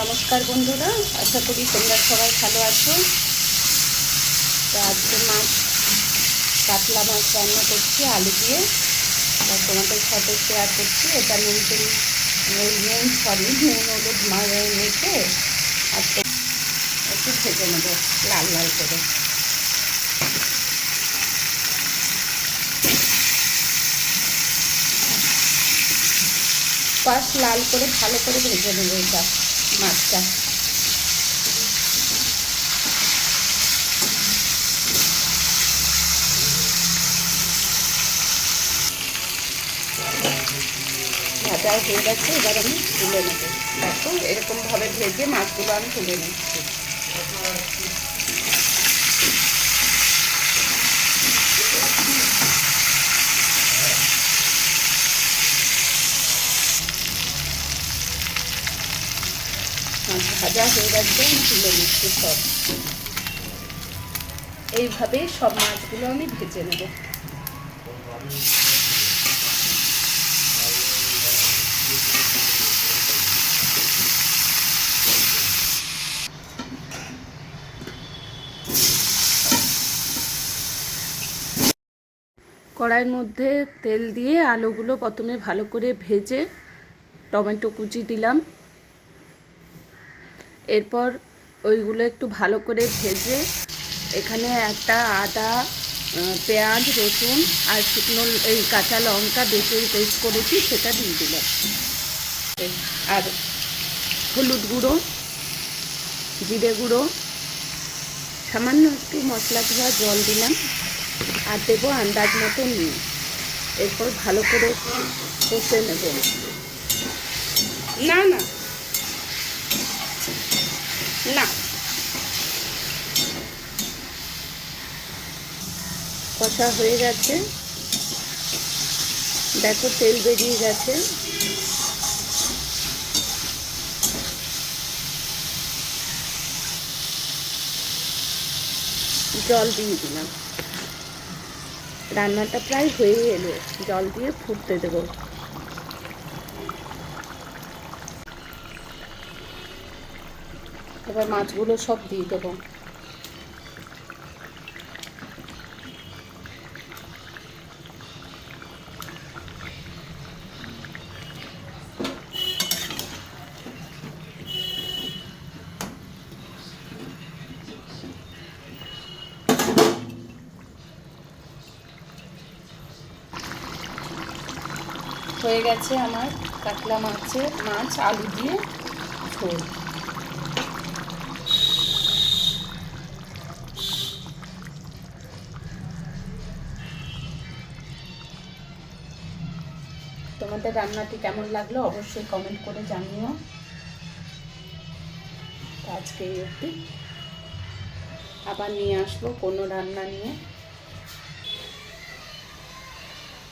নমস্কার বন্ধুরা, আশা করি তোমরা সবাই ভালো আছো। তো আজকে কাতলা মাছ রান্না করছি আলু দিয়ে, আর তোমাদের সাথে শেয়ার করছি। এটা নুন হলুদ মেখে আর একটু ভেজে নেবো লাল লাল করে। পাশ লাল করে ভালো করে ভেজে নেবো এটা মাছটা। ভাজা হয়ে গেছে, এবার আমি তুলে নেবো। দেখো এরকমভাবে ভেজে মাছগুলো আমি তুলে নিচ্ছি। ভাজা হয়ে গেছে, আমি তুলে নিচ্ছি সব। এইভাবে সব মাছগুলো আমি ভেজে নেব। কড়াইয়ের মধ্যে তেল দিয়ে আলুগুলো প্রথমে ভালো করে ভেজে টমেটো কুচি দিলাম। এরপর ওইগুলো একটু ভালো করে ভেজে এখানে একটা আদা, পেঁয়াজ, রসুন আর শুকনো এই কাঁচা লঙ্কা বেটে পেস্ট করেছি সেটা দিয়ে দিলাম। আর হলুদ গুঁড়ো, জিরে গুঁড়ো, সামান্য একটু মশলা ধোয়া জল দিলাম আর দেবো আন্দাজ মতো নুন। এরপর ভালো করে কষে নেব। না না না কষা হয়ে গেছে, দেখো তেল বেরিয়ে গেছে। জল দিয়ে দিলাম। রান্নাটা প্রায় হয়ে এলো, জল দিয়ে ফুটতে দেবো। এবার মাছগুলো সব দিয়ে দেবো। হয়ে গেছে আমার কাতলা মাছ আলু দিয়ে ঝোল। তোমাদের রান্নাটি কেমন লাগলো অবশ্যই কমেন্ট করে জানিও। আজকে এই অবধি, আবার নিয়ে আসবো কোনো রান্না নিয়ে।